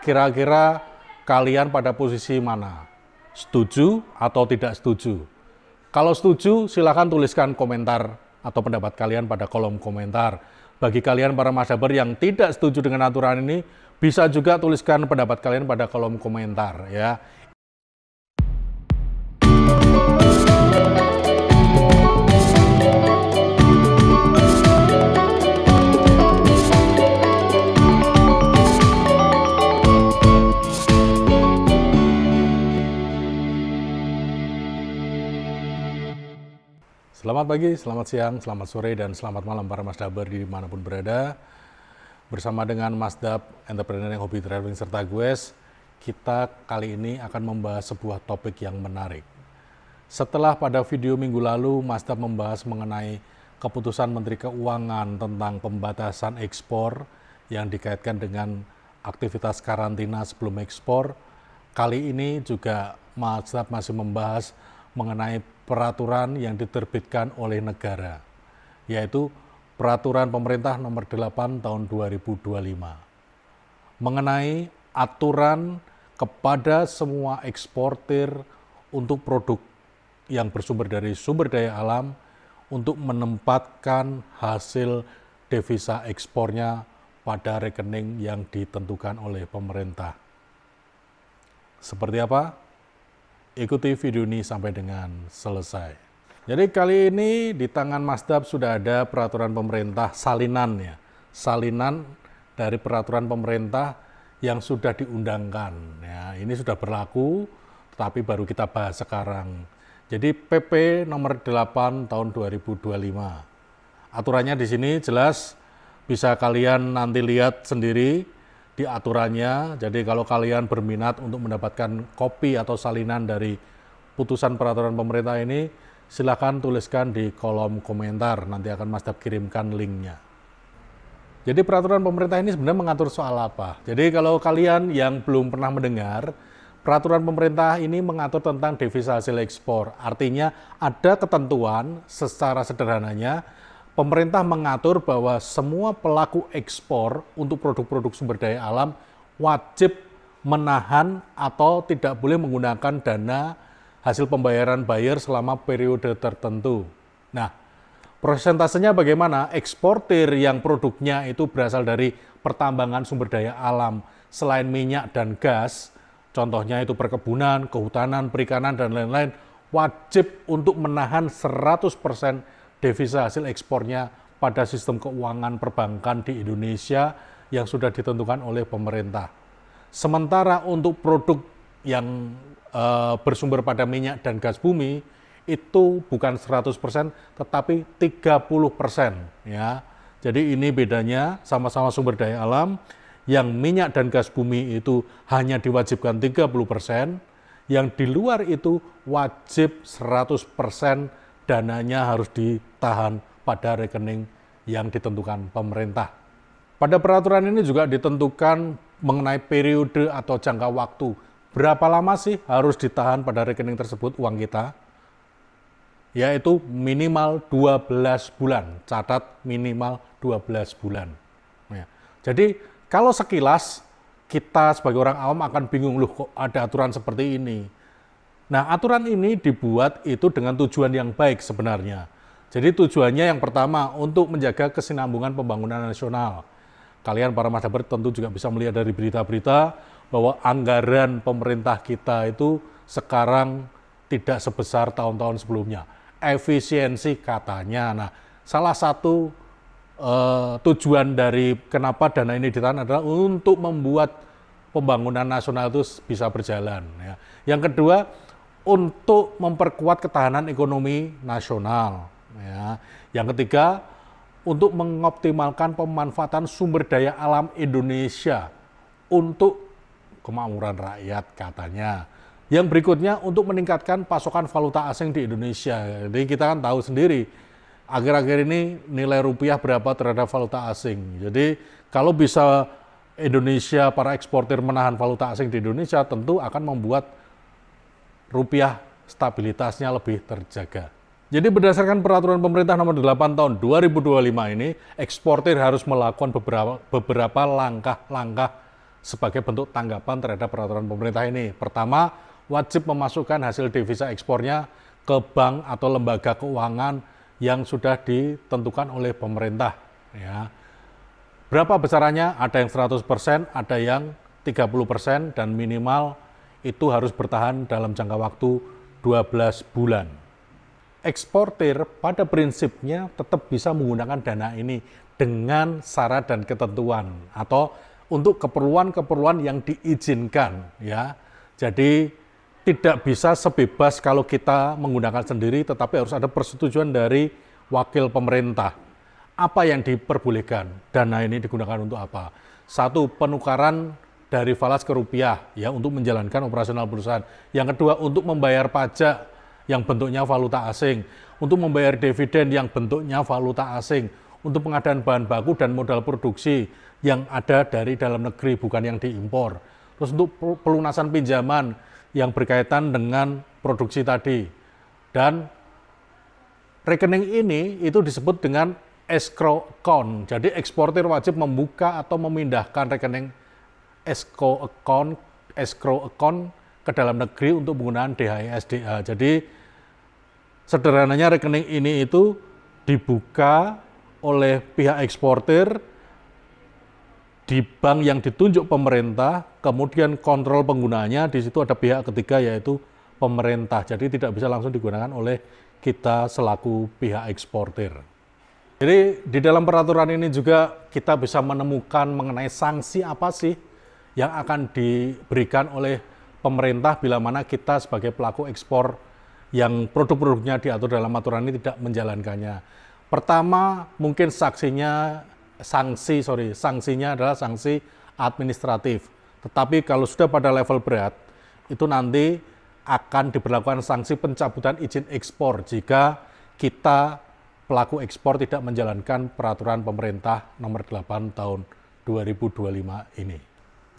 kira-kira kalian pada posisi mana? Setuju atau tidak setuju? Kalau setuju, silakan tuliskan komentar atau pendapat kalian pada kolom komentar. Bagi kalian para Masdaper yang tidak setuju dengan aturan ini, bisa juga tuliskan pendapat kalian pada kolom komentar ya. Selamat pagi, selamat siang, selamat sore, dan selamat malam para Masdaper dimanapun berada. Bersama dengan Masdap Entrepreneur yang hobi traveling serta goes, kita kali ini akan membahas sebuah topik yang menarik. Setelah pada video minggu lalu Masdap membahas mengenai keputusan Menteri Keuangan tentang pembatasan ekspor yang dikaitkan dengan aktivitas karantina sebelum ekspor, kali ini juga Masdap masih membahas mengenai peraturan yang diterbitkan oleh negara, yaitu Peraturan Pemerintah Nomor 8 Tahun 2025 mengenai aturan kepada semua eksportir untuk produk yang bersumber dari sumber daya alam untuk menempatkan hasil devisa ekspornya pada rekening yang ditentukan oleh pemerintah. Seperti apa? Ikuti video ini sampai dengan selesai. Jadi kali ini di tangan Masdap sudah ada peraturan pemerintah salinan ya. Salinan dari peraturan pemerintah yang sudah diundangkan. Ya, ini sudah berlaku, tetapi baru kita bahas sekarang. Jadi PP nomor 8 tahun 2025. Aturannya di sini jelas, bisa kalian nanti lihat sendiri di aturannya. Jadi kalau kalian berminat untuk mendapatkan kopi atau salinan dari putusan peraturan pemerintah ini, silakan tuliskan di kolom komentar, nanti akan Masdap kirimkan linknya. Jadi peraturan pemerintah ini sebenarnya mengatur soal apa? Jadi kalau kalian yang belum pernah mendengar, peraturan pemerintah ini mengatur tentang devisa hasil ekspor. Artinya ada ketentuan secara sederhananya, pemerintah mengatur bahwa semua pelaku ekspor untuk produk-produk sumber daya alam wajib menahan atau tidak boleh menggunakan dana hasil pembayaran buyer selama periode tertentu. Nah, persentasenya bagaimana? Eksportir yang produknya itu berasal dari pertambangan sumber daya alam selain minyak dan gas, contohnya itu perkebunan, kehutanan, perikanan, dan lain-lain, wajib untuk menahan 100% devisa hasil ekspornya pada sistem keuangan perbankan di Indonesia yang sudah ditentukan oleh pemerintah. Sementara untuk produk yang bersumber pada minyak dan gas bumi itu bukan 100% tetapi 30% ya. Jadi ini bedanya, sama-sama sumber daya alam, yang minyak dan gas bumi itu hanya diwajibkan 30%, yang di luar itu wajib 100% dananya harus ditahan pada rekening yang ditentukan pemerintah. Pada peraturan ini juga ditentukan mengenai periode atau jangka waktu. Berapa lama sih harus ditahan pada rekening tersebut uang kita? Yaitu minimal 12 bulan. Catat minimal 12 bulan. Ya. Jadi kalau sekilas kita sebagai orang awam akan bingung, loh kok ada aturan seperti ini. Nah, aturan ini dibuat itu dengan tujuan yang baik sebenarnya. Jadi tujuannya yang pertama untuk menjaga kesinambungan pembangunan nasional. Kalian para Masdaper tentu juga bisa melihat dari berita-berita bahwa anggaran pemerintah kita itu sekarang tidak sebesar tahun-tahun sebelumnya. Efisiensi katanya. Nah, salah satu tujuan dari kenapa dana ini ditahan adalah untuk membuat pembangunan nasional itu bisa berjalan. Ya. Yang kedua, untuk memperkuat ketahanan ekonomi nasional. Ya. Yang ketiga, untuk mengoptimalkan pemanfaatan sumber daya alam Indonesia untuk kemakmuran rakyat katanya. Yang berikutnya untuk meningkatkan pasokan valuta asing di Indonesia. Jadi kita kan tahu sendiri, akhir-akhir ini nilai rupiah berapa terhadap valuta asing. Jadi kalau bisa Indonesia, para eksportir menahan valuta asing di Indonesia, tentu akan membuat rupiah stabilitasnya lebih terjaga. Jadi berdasarkan peraturan pemerintah nomor 8 tahun 2025 ini, eksportir harus melakukan beberapa langkah-langkah sebagai bentuk tanggapan terhadap peraturan pemerintah ini. Pertama, wajib memasukkan hasil devisa ekspornya ke bank atau lembaga keuangan yang sudah ditentukan oleh pemerintah. Ya. Berapa besarannya? Ada yang 100%, ada yang 30%, dan minimal itu harus bertahan dalam jangka waktu 12 bulan. Eksportir pada prinsipnya tetap bisa menggunakan dana ini dengan syarat dan ketentuan atau untuk keperluan-keperluan yang diizinkan, ya. Jadi tidak bisa sebebas kalau kita menggunakan sendiri, tetapi harus ada persetujuan dari wakil pemerintah. Apa yang diperbolehkan? Dana ini digunakan untuk apa? Satu, penukaran dari falas ke rupiah, ya, untuk menjalankan operasional perusahaan. Yang kedua, untuk membayar pajak yang bentuknya valuta asing, untuk membayar dividen yang bentuknya valuta asing, untuk pengadaan bahan baku dan modal produksi yang ada dari dalam negeri, bukan yang diimpor. Terus untuk pelunasan pinjaman yang berkaitan dengan produksi tadi. Dan rekening ini itu disebut dengan escrow account. Jadi eksportir wajib membuka atau memindahkan rekening escrow account ke dalam negeri untuk penggunaan DHI/SDA. Jadi sederhananya rekening ini itu dibuka oleh pihak eksportir di bank yang ditunjuk pemerintah, kemudian kontrol penggunaannya, di situ ada pihak ketiga yaitu pemerintah. Jadi tidak bisa langsung digunakan oleh kita selaku pihak eksportir. Jadi di dalam peraturan ini juga kita bisa menemukan mengenai sanksi apa sih yang akan diberikan oleh pemerintah bila mana kita sebagai pelaku ekspor yang produk-produknya diatur dalam aturan ini tidak menjalankannya. Pertama, mungkin sanksinya adalah sanksi administratif. Tetapi kalau sudah pada level berat, itu nanti akan diberlakukan sanksi pencabutan izin ekspor jika kita pelaku ekspor tidak menjalankan peraturan pemerintah nomor 8 tahun 2025 ini.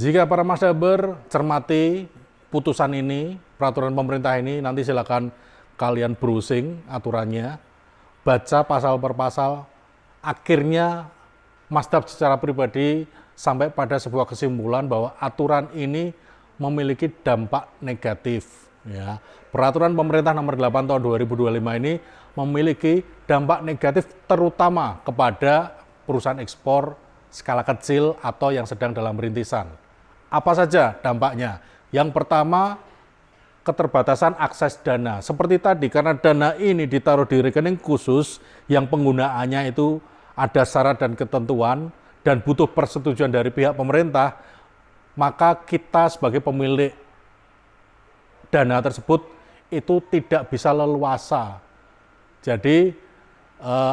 Jika para masyarakat cermati putusan ini, peraturan pemerintah ini, nanti silakan kalian browsing aturannya, baca pasal per pasal, akhirnya Mas Dap secara pribadi sampai pada sebuah kesimpulan bahwa aturan ini memiliki dampak negatif. Ya. Peraturan pemerintah nomor 8 tahun 2025 ini memiliki dampak negatif terutama kepada perusahaan ekspor skala kecil atau yang sedang dalam rintisan. Apa saja dampaknya? Yang pertama, keterbatasan akses dana. Seperti tadi, karena dana ini ditaruh di rekening khusus yang penggunaannya itu ada syarat dan ketentuan dan butuh persetujuan dari pihak pemerintah, maka kita sebagai pemilik dana tersebut itu tidak bisa leluasa. Jadi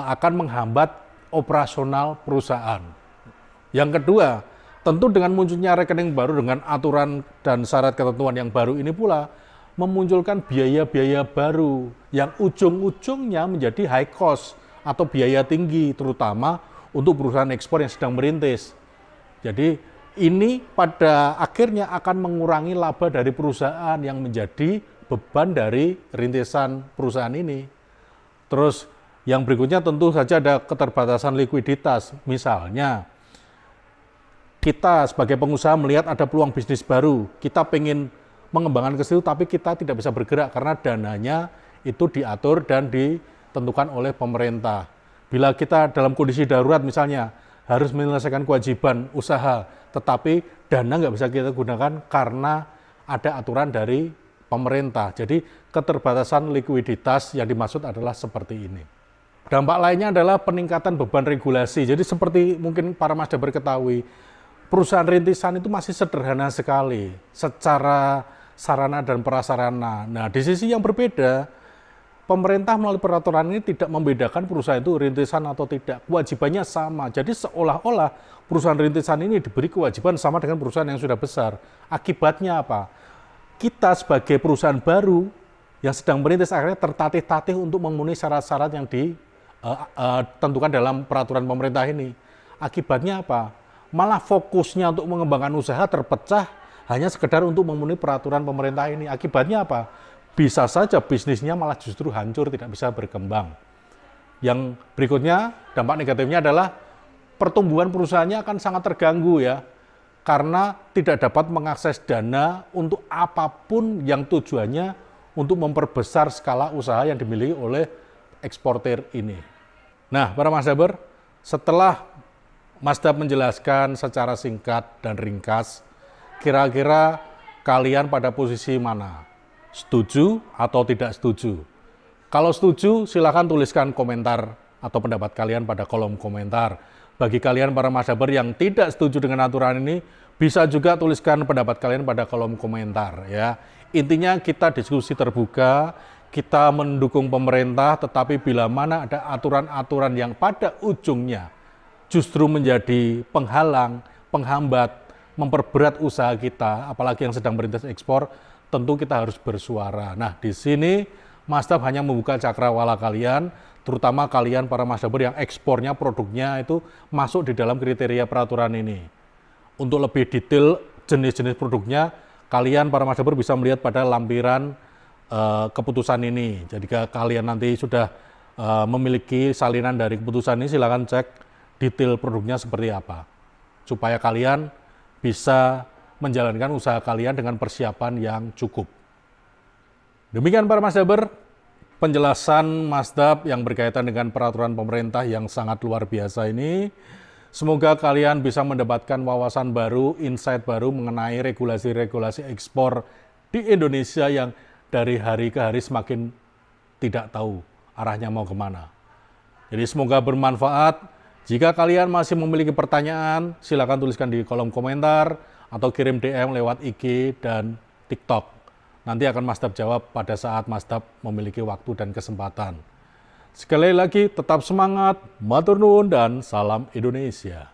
akan menghambat operasional perusahaan. Yang kedua, tentu dengan munculnya rekening baru dengan aturan dan syarat ketentuan yang baru ini pula memunculkan biaya-biaya baru yang ujung-ujungnya menjadi high cost atau biaya tinggi, terutama untuk perusahaan ekspor yang sedang merintis. Jadi ini pada akhirnya akan mengurangi laba dari perusahaan yang menjadi beban dari rintisan perusahaan ini. Terus yang berikutnya tentu saja ada keterbatasan likuiditas. Misalnya kita sebagai pengusaha melihat ada peluang bisnis baru, kita pengen mengembangkan ke situ tapi kita tidak bisa bergerak karena dananya itu diatur dan ditentukan oleh pemerintah. Bila kita dalam kondisi darurat misalnya harus menyelesaikan kewajiban usaha, tetapi dana nggak bisa kita gunakan karena ada aturan dari pemerintah. Jadi keterbatasan likuiditas yang dimaksud adalah seperti ini. Dampak lainnya adalah peningkatan beban regulasi. Jadi seperti mungkin para masdaber ketahui, perusahaan rintisan itu masih sederhana sekali secara sarana dan prasarana. Nah, di sisi yang berbeda, pemerintah melalui peraturan ini tidak membedakan perusahaan itu rintisan atau tidak. Kewajibannya sama. Jadi seolah-olah perusahaan rintisan ini diberi kewajiban sama dengan perusahaan yang sudah besar. Akibatnya apa? Kita sebagai perusahaan baru yang sedang merintis akhirnya tertatih-tatih untuk memenuhi syarat-syarat yang ditentukan dalam peraturan pemerintah ini. Akibatnya apa? Malah fokusnya untuk mengembangkan usaha terpecah hanya sekedar untuk memenuhi peraturan pemerintah ini. Akibatnya apa? Bisa saja bisnisnya malah justru hancur, tidak bisa berkembang. Yang berikutnya, dampak negatifnya adalah pertumbuhan perusahaannya akan sangat terganggu ya. karena tidak dapat mengakses dana untuk apapun yang tujuannya untuk memperbesar skala usaha yang dimiliki oleh eksportir ini. Nah, para Masdaper, setelah Masdap menjelaskan secara singkat dan ringkas, kira-kira kalian pada posisi mana? Setuju atau tidak setuju? Kalau setuju, silakan tuliskan komentar atau pendapat kalian pada kolom komentar. Bagi kalian para Masdaper yang tidak setuju dengan aturan ini, bisa juga tuliskan pendapat kalian pada kolom komentar ya. Intinya kita diskusi terbuka, kita mendukung pemerintah, tetapi bila mana ada aturan-aturan yang pada ujungnya justru menjadi penghalang, penghambat, memperberat usaha kita, apalagi yang sedang merintis ekspor, tentu kita harus bersuara. Nah, di sini Masdap hanya membuka cakrawala kalian, terutama kalian para Masdaper yang ekspornya, produknya itu masuk di dalam kriteria peraturan ini. Untuk lebih detail jenis-jenis produknya, kalian para Masdaper bisa melihat pada lampiran keputusan ini. Jadi kalian nanti sudah memiliki salinan dari keputusan ini, silakan cek detail produknya seperti apa. Supaya kalian bisa menjalankan usaha kalian dengan persiapan yang cukup. Demikian para Masdaper, penjelasan Masdap yang berkaitan dengan peraturan pemerintah yang sangat luar biasa ini. Semoga kalian bisa mendapatkan wawasan baru, insight baru mengenai regulasi-regulasi ekspor di Indonesia yang dari hari ke hari semakin tidak tahu arahnya mau kemana. Jadi semoga bermanfaat. Jika kalian masih memiliki pertanyaan, silakan tuliskan di kolom komentar atau kirim DM lewat IG dan TikTok. Nanti akan Masdap jawab pada saat Masdap memiliki waktu dan kesempatan. Sekali lagi tetap semangat, matur nuwun dan salam Indonesia.